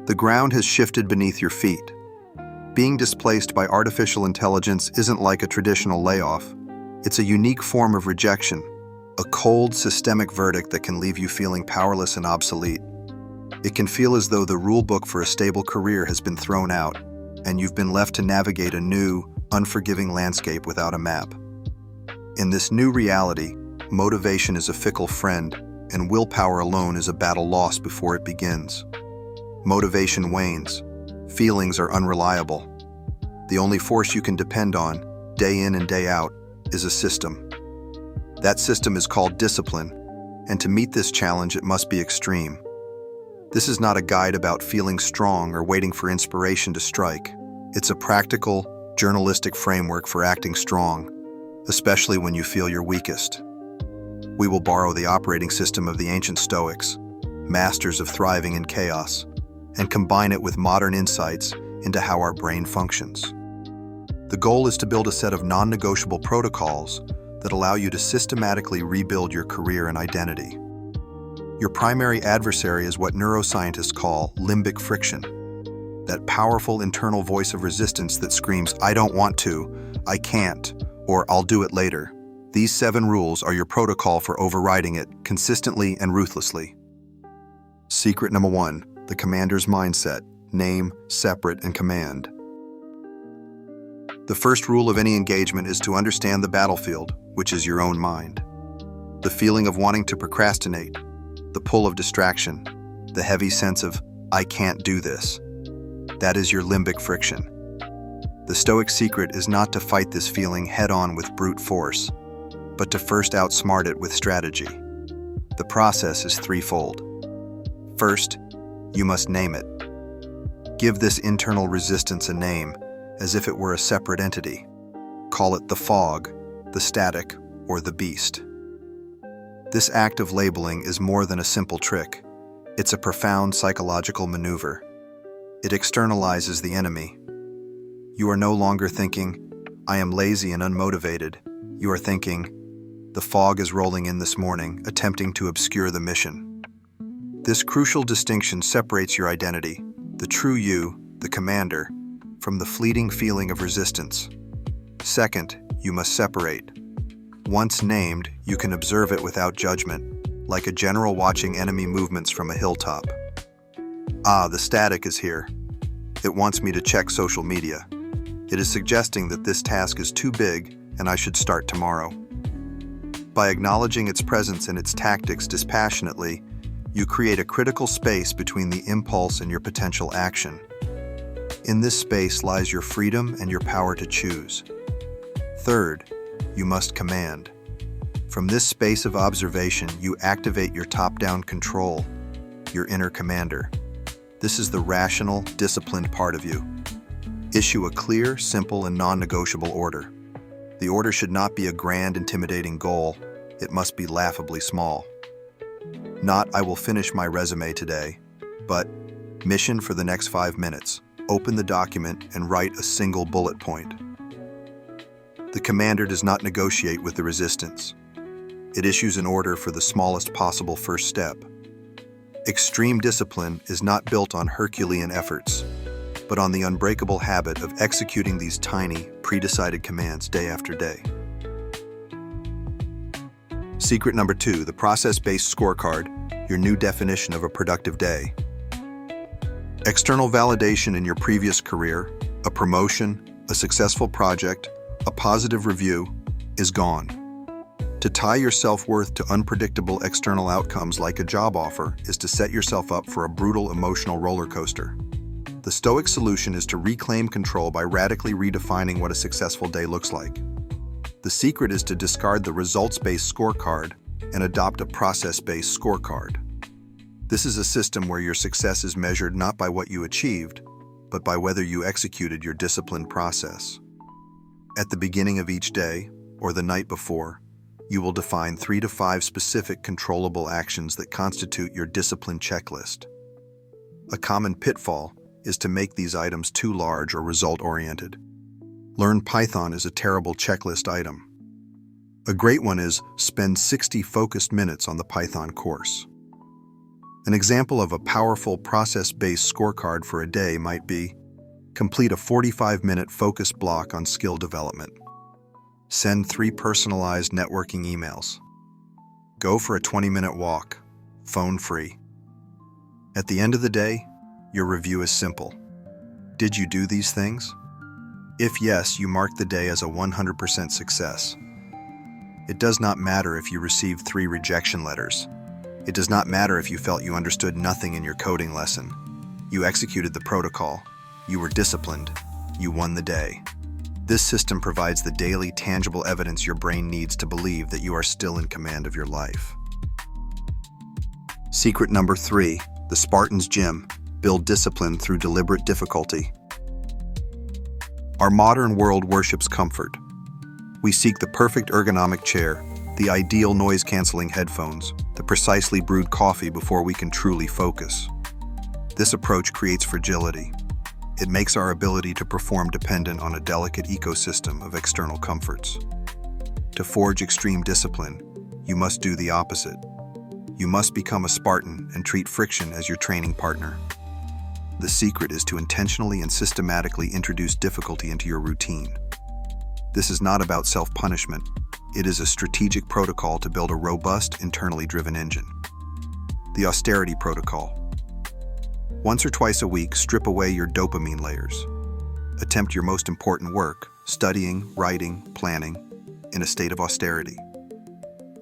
The ground has shifted beneath your feet. Being displaced by artificial intelligence isn't like a traditional layoff. It's a unique form of rejection, a cold, systemic verdict that can leave you feeling powerless and obsolete. It can feel as though the rulebook for a stable career has been thrown out, and you've been left to navigate a new, unforgiving landscape without a map. In this new reality, motivation is a fickle friend, and willpower alone is a battle lost before it begins. Motivation wanes. Feelings are unreliable. The only force you can depend on, day in and day out, is a system. That system is called discipline, and to meet this challenge, it must be extreme. This is not a guide about feeling strong or waiting for inspiration to strike. It's a practical, journalistic framework for acting strong, especially when you feel your weakest. We will borrow the operating system of the ancient Stoics, masters of thriving in chaos, and combine it with modern insights into how our brain functions. The goal is to build a set of non-negotiable protocols that allow you to systematically rebuild your career and identity. Your primary adversary is what neuroscientists call limbic friction, that powerful internal voice of resistance that screams, "I don't want to," "I can't," or "I'll do it later." These 7 rules are your protocol for overriding it consistently and ruthlessly. Secret number 1, the commander's mindset: name, separate, and command. The first rule of any engagement is to understand the battlefield, which is your own mind. The feeling of wanting to procrastinate, the pull of distraction, the heavy sense of, "I can't do this." That is your limbic friction. The Stoic secret is not to fight this feeling head-on with brute force, but to first outsmart it with strategy. The process is threefold. First, you must name it. Give this internal resistance a name, as if it were a separate entity. Call it the fog, the static, or the beast. This act of labeling is more than a simple trick. It's a profound psychological maneuver. It externalizes the enemy. You are no longer thinking, "I am lazy and unmotivated." You are thinking, "The fog is rolling in this morning, attempting to obscure the mission." This crucial distinction separates your identity, the true you, the commander, from the fleeting feeling of resistance. Second, you must separate. Once named, you can observe it without judgment, like a general watching enemy movements from a hilltop. Ah, the static is here. It wants me to check social media. It is suggesting that this task is too big and I should start tomorrow. By acknowledging its presence and its tactics dispassionately, you create a critical space between the impulse and your potential action. In this space lies your freedom and your power to choose. Third, you must command. From this space of observation, you activate your top-down control, your inner commander. This is the rational, disciplined part of you. Issue a clear, simple, and non-negotiable order. The order should not be a grand, intimidating goal. It must be laughably small. Not, "I will finish my resume today," but mission for the next 5 minutes. Open the document and write a single bullet point. The commander does not negotiate with the resistance. It issues an order for the smallest possible first step. Extreme discipline is not built on Herculean efforts, but on the unbreakable habit of executing these tiny, pre-decided commands day after day. Secret number 2, the process-based scorecard, your new definition of a productive day. External validation in your previous career, a promotion, a successful project, a positive review, is gone. To tie your self-worth to unpredictable external outcomes like a job offer is to set yourself up for a brutal emotional roller coaster. The Stoic solution is to reclaim control by radically redefining what a successful day looks like. The secret is to discard the results-based scorecard and adopt a process-based scorecard. This is a system where your success is measured not by what you achieved, but by whether you executed your disciplined process. At the beginning of each day, or the night before, you will define 3 to 5 specific controllable actions that constitute your discipline checklist. A common pitfall is to make these items too large or result-oriented. Learn Python is a terrible checklist item. A great one is spend 60 focused minutes on the Python course. An example of a powerful process-based scorecard for a day might be: complete a 45-minute focus block on skill development. Send 3 personalized networking emails. Go for a 20-minute walk, phone-free. At the end of the day, your review is simple. Did you do these things? If yes, you mark the day as a 100% success. It does not matter if you received 3 rejection letters. It does not matter if you felt you understood nothing in your coding lesson. You executed the protocol. You were disciplined. You won the day. This system provides the daily, tangible evidence your brain needs to believe that you are still in command of your life. Secret number 3, the Spartan's Gym. Build discipline through deliberate difficulty. Our modern world worships comfort. We seek the perfect ergonomic chair, the ideal noise-canceling headphones, the precisely brewed coffee before we can truly focus. This approach creates fragility. It makes our ability to perform dependent on a delicate ecosystem of external comforts. To forge extreme discipline, you must do the opposite. You must become a Spartan and treat friction as your training partner. The secret is to intentionally and systematically introduce difficulty into your routine. This is not about self-punishment. It is a strategic protocol to build a robust, internally driven engine. The austerity protocol. Once or twice a week, strip away your dopamine layers. Attempt your most important work, studying, writing, planning, in a state of austerity.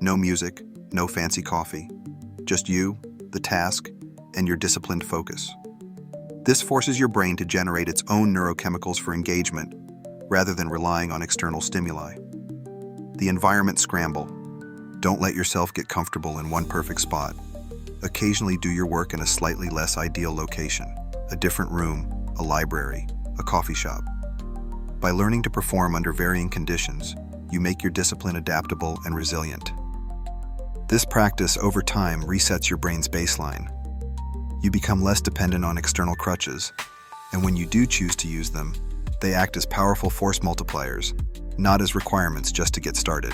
No music, no fancy coffee. Just you, the task, and your disciplined focus. This forces your brain to generate its own neurochemicals for engagement, rather than relying on external stimuli. The environment scramble. Don't let yourself get comfortable in one perfect spot. Occasionally do your work in a slightly less ideal location, a different room, a library, a coffee shop. By learning to perform under varying conditions, you make your discipline adaptable and resilient. This practice over time resets your brain's baseline. You become less dependent on external crutches, and when you do choose to use them, they act as powerful force multipliers, not as requirements just to get started.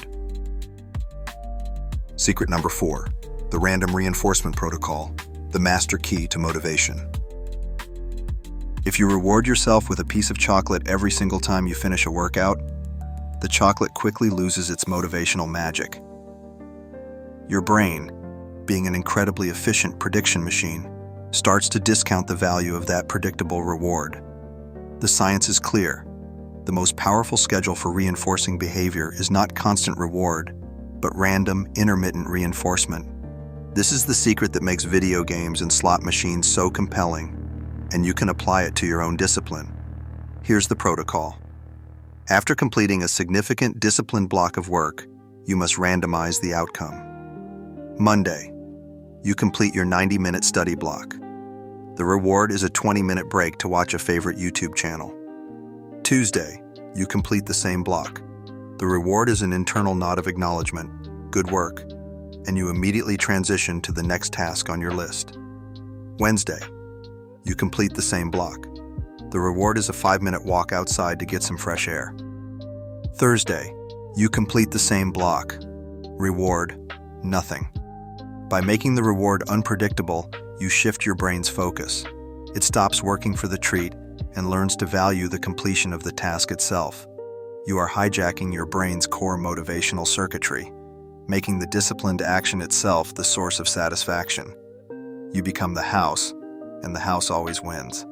Secret number 4, the random reinforcement protocol, the master key to motivation. If you reward yourself with a piece of chocolate every single time you finish a workout, the chocolate quickly loses its motivational magic. Your brain, being an incredibly efficient prediction machine, starts to discount the value of that predictable reward. The science is clear. The most powerful schedule for reinforcing behavior is not constant reward, but random, intermittent reinforcement. This is the secret that makes video games and slot machines so compelling, and you can apply it to your own discipline. Here's the protocol. After completing a significant disciplined block of work, you must randomize the outcome. Monday, you complete your 90-minute study block. The reward is a 20-minute break to watch a favorite YouTube channel. Tuesday, you complete the same block. The reward is an internal nod of acknowledgement, good work, and you immediately transition to the next task on your list. Wednesday, you complete the same block. The reward is a 5-minute walk outside to get some fresh air. Thursday, you complete the same block. Reward, nothing. By making the reward unpredictable, you shift your brain's focus. It stops working for the treat and learns to value the completion of the task itself. You are hijacking your brain's core motivational circuitry, making the disciplined action itself the source of satisfaction. You become the house, and the house always wins.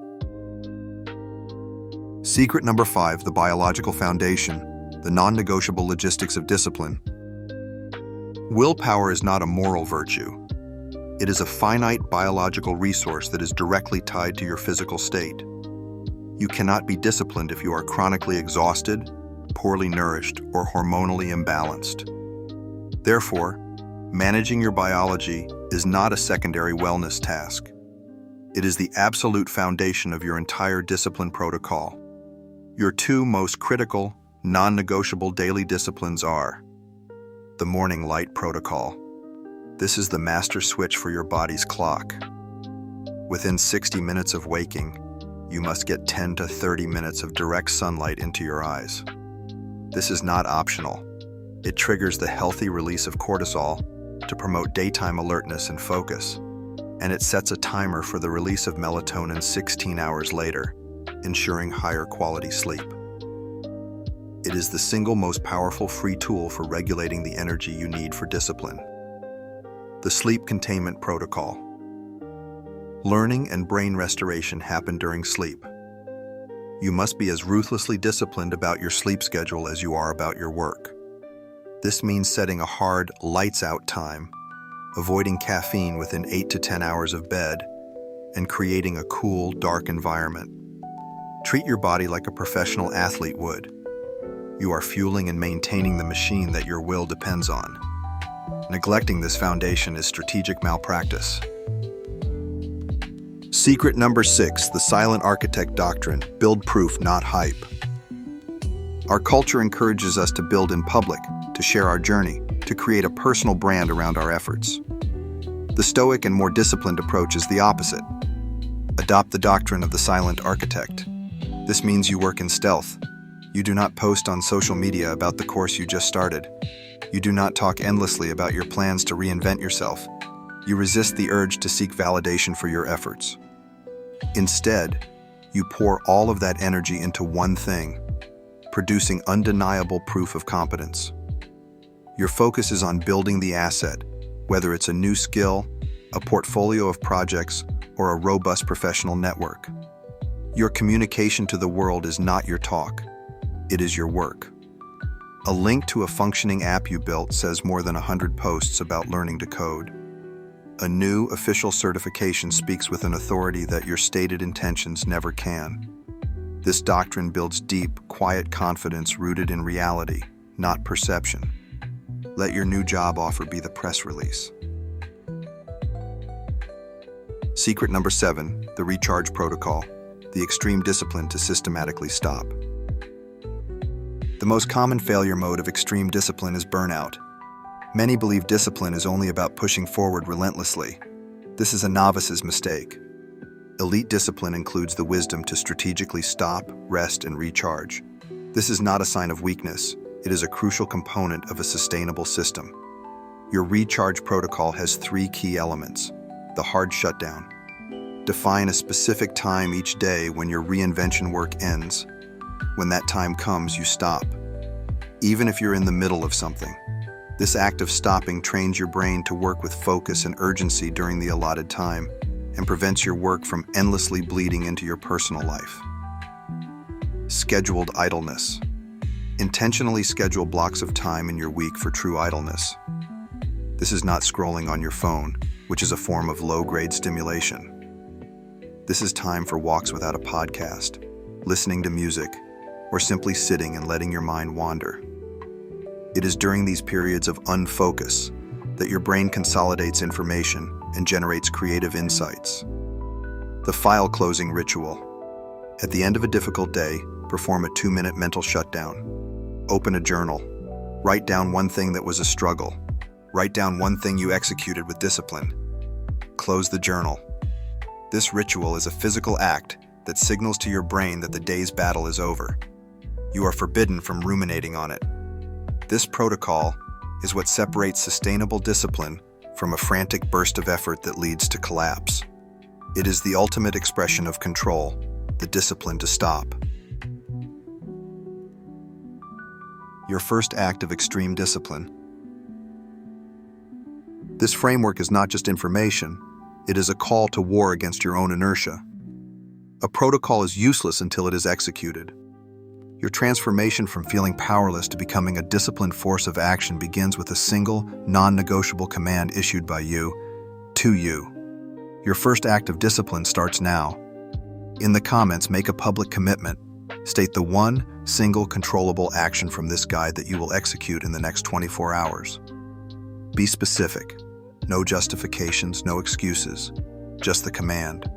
Secret number 5, the biological foundation, the non-negotiable logistics of discipline. Willpower is not a moral virtue. It is a finite biological resource that is directly tied to your physical state. You cannot be disciplined if you are chronically exhausted, poorly nourished, or hormonally imbalanced. Therefore, managing your biology is not a secondary wellness task. It is the absolute foundation of your entire discipline protocol. Your 2 most critical, non-negotiable daily disciplines are the morning light protocol. This is the master switch for your body's clock. Within 60 minutes of waking, you must get 10 to 30 minutes of direct sunlight into your eyes. This is not optional. It triggers the healthy release of cortisol to promote daytime alertness and focus. and it sets a timer for the release of melatonin 16 hours later, ensuring higher quality sleep. It is the single most powerful free tool for regulating the energy you need for discipline. The Sleep Containment Protocol. Learning and brain restoration happen during sleep. You must be as ruthlessly disciplined about your sleep schedule as you are about your work. This means setting a hard, lights-out time, avoiding caffeine within 8 to 10 hours of bed, and creating a cool, dark environment. Treat your body like a professional athlete would. You are fueling and maintaining the machine that your will depends on. Neglecting this foundation is strategic malpractice. Secret number 6, the silent architect doctrine: build proof, not hype. Our culture encourages us to build in public, to share our journey, to create a personal brand around our efforts. The Stoic and more disciplined approach is the opposite. Adopt the doctrine of the silent architect. This means you work in stealth. You do not post on social media about the course you just started. You do not talk endlessly about your plans to reinvent yourself. You resist the urge to seek validation for your efforts. Instead, you pour all of that energy into one thing, producing undeniable proof of competence. Your focus is on building the asset, whether it's a new skill, a portfolio of projects, or a robust professional network. Your communication to the world is not your talk. It is your work. A link to a functioning app you built says more than 100 posts about learning to code. A new official certification speaks with an authority that your stated intentions never can. This doctrine builds deep, quiet confidence rooted in reality, not perception. Let your new job offer be the press release. Secret number 7, the recharge protocol: the extreme discipline to systematically stop. The most common failure mode of extreme discipline is burnout. Many believe discipline is only about pushing forward relentlessly. This is a novice's mistake. Elite discipline includes the wisdom to strategically stop, rest, and recharge. This is not a sign of weakness. It is a crucial component of a sustainable system. Your recharge protocol has 3 key elements. The hard shutdown. Define a specific time each day when your reinvention work ends. When that time comes, you stop, even if you're in the middle of something. This act of stopping trains your brain to work with focus and urgency during the allotted time and prevents your work from endlessly bleeding into your personal life. Scheduled idleness. Intentionally schedule blocks of time in your week for true idleness. This is not scrolling on your phone, which is a form of low-grade stimulation. This is time for walks without a podcast, listening to music, or simply sitting and letting your mind wander. It is during these periods of unfocus that your brain consolidates information and generates creative insights. The file closing ritual. At the end of a difficult day, perform a 2-minute mental shutdown. Open a journal. Write down one thing that was a struggle. Write down one thing you executed with discipline. Close the journal. This ritual is a physical act that signals to your brain that the day's battle is over. You are forbidden from ruminating on it. This protocol is what separates sustainable discipline from a frantic burst of effort that leads to collapse. It is the ultimate expression of control, the discipline to stop. Your first act of extreme discipline. This framework is not just information, it is a call to war against your own inertia. A protocol is useless until it is executed. Your transformation from feeling powerless to becoming a disciplined force of action begins with a single, non-negotiable command issued by you to you. Your first act of discipline starts now. In the comments, make a public commitment. State the one single controllable action from this guide that you will execute in the next 24 hours. Be specific. No justifications, no excuses. Just the command.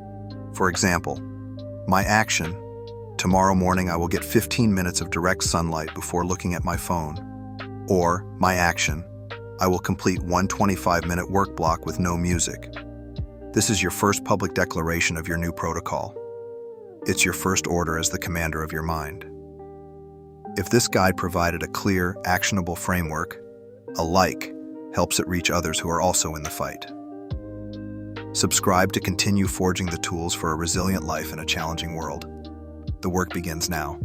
For example, my action: tomorrow morning I will get 15 minutes of direct sunlight before looking at my phone. Or, my action: I will complete one 25-minute work block with no music. This is your first public declaration of your new protocol. It's your first order as the commander of your mind. If this guide provided a clear, actionable framework, a like helps it reach others who are also in the fight. Subscribe to continue forging the tools for a resilient life in a challenging world. The work begins now.